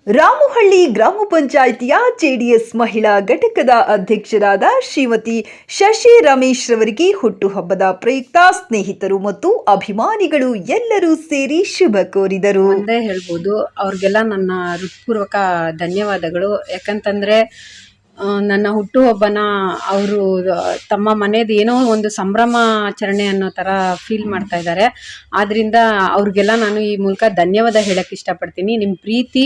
ರಾಮುಹಳ್ಳಿ ಗ್ರಾಮ ಪಂಚಾಯಿತಿಯ ಜೆಡಿಎಸ್ ಮಹಿಳಾ ಘಟಕದ ಅಧ್ಯಕ್ಷರಾದ ಶ್ರೀಮತಿ ಶಶಿ ರಮೇಶ್ ರವರಿಗೆ ಹುಟ್ಟುಹಬ್ಬದ ಪ್ರಯುಕ್ತ ಸ್ನೇಹಿತರು ಮತ್ತು ಅಭಿಮಾನಿಗಳು ಎಲ್ಲರೂ ಸೇರಿ ಶುಭ ಕೋರಿದರು. ಒಂದೇ ಹೇಳ್ಬೋದು, ಅವ್ರಿಗೆಲ್ಲ ನನ್ನ ಹೃತ್ಪೂರ್ವಕ ಧನ್ಯವಾದಗಳು. ಯಾಕಂತಂದರೆ ನನ್ನ ಹುಟ್ಟುಹಬ್ಬನ ಅವರು ತಮ್ಮ ಮನೆಯದು ಏನೋ ಒಂದು ಸಂಭ್ರಮಾಚರಣೆ ಅನ್ನೋ ಥರ ಫೀಲ್ ಮಾಡ್ತಾ ಇದ್ದಾರೆ. ಆದ್ದರಿಂದ ಅವ್ರಿಗೆಲ್ಲ ನಾನು ಈ ಮೂಲಕ ಧನ್ಯವಾದ ಹೇಳಕ್ಕೆ ಇಷ್ಟಪಡ್ತೀನಿ. ನಿಮ್ಮ ಪ್ರೀತಿ,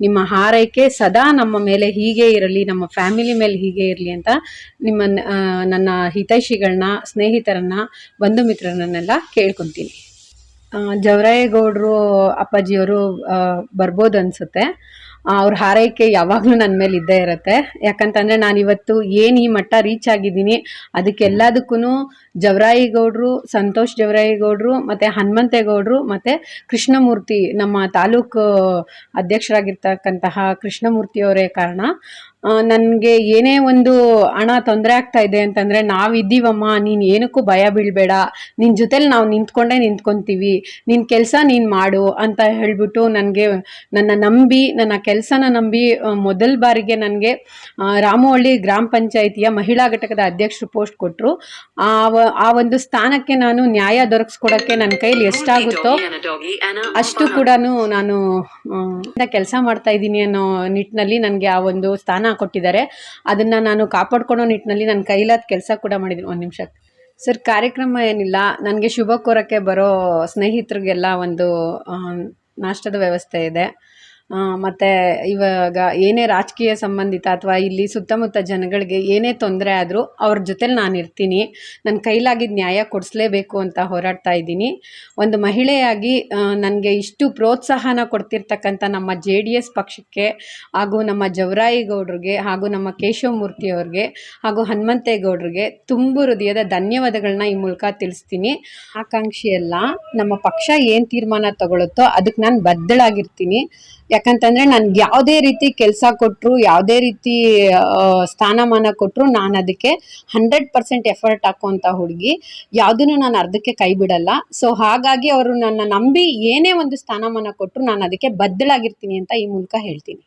ನಿಮ್ಮ ಹಾರೈಕೆ ಸದಾ ನಮ್ಮ ಮೇಲೆ ಹೀಗೆ ಇರಲಿ, ನಮ್ಮ ಫ್ಯಾಮಿಲಿ ಮೇಲೆ ಹೀಗೆ ಇರಲಿ ಅಂತ ನನ್ನ ಹಿತೈಷಿಗಳನ್ನ, ಸ್ನೇಹಿತರನ್ನ, ಬಂಧು ಮಿತ್ರರನ್ನೆಲ್ಲ ಕೇಳ್ಕೊತೀನಿ. ಜವರಾಯೇಗೌಡರು ಅಪ್ಪಾಜಿಯವರು ಬರ್ಬೋದು ಅನಿಸುತ್ತೆ. ಅವ್ರ ಹಾರೈಕೆ ಯಾವಾಗಲೂ ನನ್ನ ಮೇಲೆ ಇದ್ದೇ ಇರುತ್ತೆ. ಯಾಕಂತಂದರೆ ನಾನಿವತ್ತು ಏನು ಈ ಮಟ್ಟ ರೀಚ್ ಆಗಿದ್ದೀನಿ ಅದಕ್ಕೆಲ್ಲದಕ್ಕೂ ಜವರಾಯೇಗೌಡರು, ಸಂತೋಷ್ ಜವರಾಯೇಗೌಡರು ಮತ್ತು ಹನುಮಂತೇಗೌಡರು ಮತ್ತು ಕೃಷ್ಣಮೂರ್ತಿ, ನಮ್ಮ ತಾಲೂಕು ಅಧ್ಯಕ್ಷರಾಗಿರ್ತಕ್ಕಂತಹ ಕೃಷ್ಣಮೂರ್ತಿಯವರೇ ಕಾರಣ. ನನಗೆ ಏನೇ ಒಂದು ಹಣ ತೊಂದರೆ ಆಗ್ತಾ ಇದೆ ಅಂತಂದರೆ, ನಾವಿದ್ದೀವಮ್ಮ, ನೀನು ಏನಕ್ಕೂ ಭಯ ಬೀಳಬೇಡ, ನಿನ್ನ ಜೊತೆಲಿ ನಾವು ನಿಂತ್ಕೊತೀವಿ, ನಿನ್ನ ಕೆಲಸ ನೀನು ಮಾಡು ಅಂತ ಹೇಳಿಬಿಟ್ಟು ನನ್ನ ನಂಬಿ, ನನ್ನ ಕೆಲಸನ ನಂಬಿ ಮೊದಲ ಬಾರಿಗೆ ನನಗೆ ರಾಮುಹಳ್ಳಿ ಗ್ರಾಮ ಪಂಚಾಯಿತಿಯ ಮಹಿಳಾ ಘಟಕದ ಅಧ್ಯಕ್ಷರು ಪೋಸ್ಟ್ ಕೊಟ್ಟರು. ಆ ಒಂದು ಸ್ಥಾನಕ್ಕೆ ನಾನು ನ್ಯಾಯ ದೊರಕಿಸ್ಕೊಡೋಕ್ಕೆ ನನ್ನ ಕೈಲಿ ಎಷ್ಟಾಗುತ್ತೋ ಅಷ್ಟು ಕೂಡ ನಾನು ಕೆಲಸ ಮಾಡ್ತಾ ಇದ್ದೀನಿ ಅನ್ನೋ ನಿಟ್ಟಿನಲ್ಲಿ ನನಗೆ ಆ ಒಂದು ಸ್ಥಾನ ಕೊಟ್ಟಿದ್ದಾರೆ. ಅದನ್ನು ನಾನು ಕಾಪಾಡ್ಕೊಳ್ಳೋ ನಿಟ್ಟಿನಲ್ಲಿ ನನ್ನ ಕೈಲಾದ ಕೆಲಸ ಕೂಡ ಮಾಡಿದ್ದೀನಿ. ಒಂದು ನಿಮಿಷ ಸರ್, ಕಾರ್ಯಕ್ರಮ ಏನಿಲ್ಲ, ನನಗೆ ಶುಭ ಕೋರಕ್ಕೆ ಬರೋ ಸ್ನೇಹಿತರಿಗೆಲ್ಲ ಒಂದು ನಾಷ್ಟದ ವ್ಯವಸ್ಥೆ ಇದೆ. ಮತ್ತು ಇವಾಗ ಏನೇ ರಾಜಕೀಯ ಸಂಬಂಧಿತ ಅಥವಾ ಇಲ್ಲಿ ಸುತ್ತಮುತ್ತ ಜನಗಳಿಗೆ ಏನೇ ತೊಂದರೆ ಆದರೂ ಅವ್ರ ಜೊತೆಲಿ ನಾನು ಇರ್ತೀನಿ. ನನ್ನ ಕೈಲಾಗಿದ್ದ ನ್ಯಾಯ ಕೊಡಿಸ್ಲೇಬೇಕು ಅಂತ ಹೋರಾಡ್ತಾ ಇದ್ದೀನಿ. ಒಂದು ಮಹಿಳೆಯಾಗಿ ನನಗೆ ಇಷ್ಟು ಪ್ರೋತ್ಸಾಹನ ಕೊಡ್ತಿರ್ತಕ್ಕಂಥ ನಮ್ಮ JDS ಪಕ್ಷಕ್ಕೆ ಹಾಗೂ ನಮ್ಮ ಜವರಾಯೇಗೌಡರಿಗೆ ಹಾಗೂ ನಮ್ಮ ಕೇಶವಮೂರ್ತಿಯವ್ರಿಗೆ ಹಾಗೂ ಹನುಮಂತೇಗೌಡರಿಗೆ ತುಂಬು ಹೃದಯದ ಧನ್ಯವಾದಗಳನ್ನ ಈ ಮೂಲಕ ತಿಳಿಸ್ತೀನಿ. ಆಕಾಂಕ್ಷಿಯಲ್ಲ, ನಮ್ಮ ಪಕ್ಷ ಏನು ತೀರ್ಮಾನ ತಗೊಳುತ್ತೋ ಅದಕ್ಕೆ ನಾನು ಬದ್ಧಳಾಗಿರ್ತೀನಿ. ಯಾಕಂತಂದರೆ ನನಗೆ ಯಾವುದೇ ರೀತಿ ಕೆಲಸ ಕೊಟ್ಟರು, ಯಾವುದೇ ರೀತಿ ಸ್ಥಾನಮಾನ ಕೊಟ್ಟರು ನಾನು ಅದಕ್ಕೆ 100% ಎಫರ್ಟ್ ಹಾಕುವಂಥ ಹುಡುಗಿ. ಯಾವುದನ್ನು ನಾನು ಅರ್ಧಕ್ಕೆ ಕೈ ಬಿಡಲ್ಲ. ಸೊ ಹಾಗಾಗಿ ಅವರು ನನ್ನ ನಂಬಿ ಏನೇ ಒಂದು ಸ್ಥಾನಮಾನ ಕೊಟ್ಟರು ನಾನು ಅದಕ್ಕೆ ಬದ್ಧಳಾಗಿರ್ತೀನಿ ಅಂತ ಈ ಮೂಲಕ ಹೇಳ್ತೀನಿ.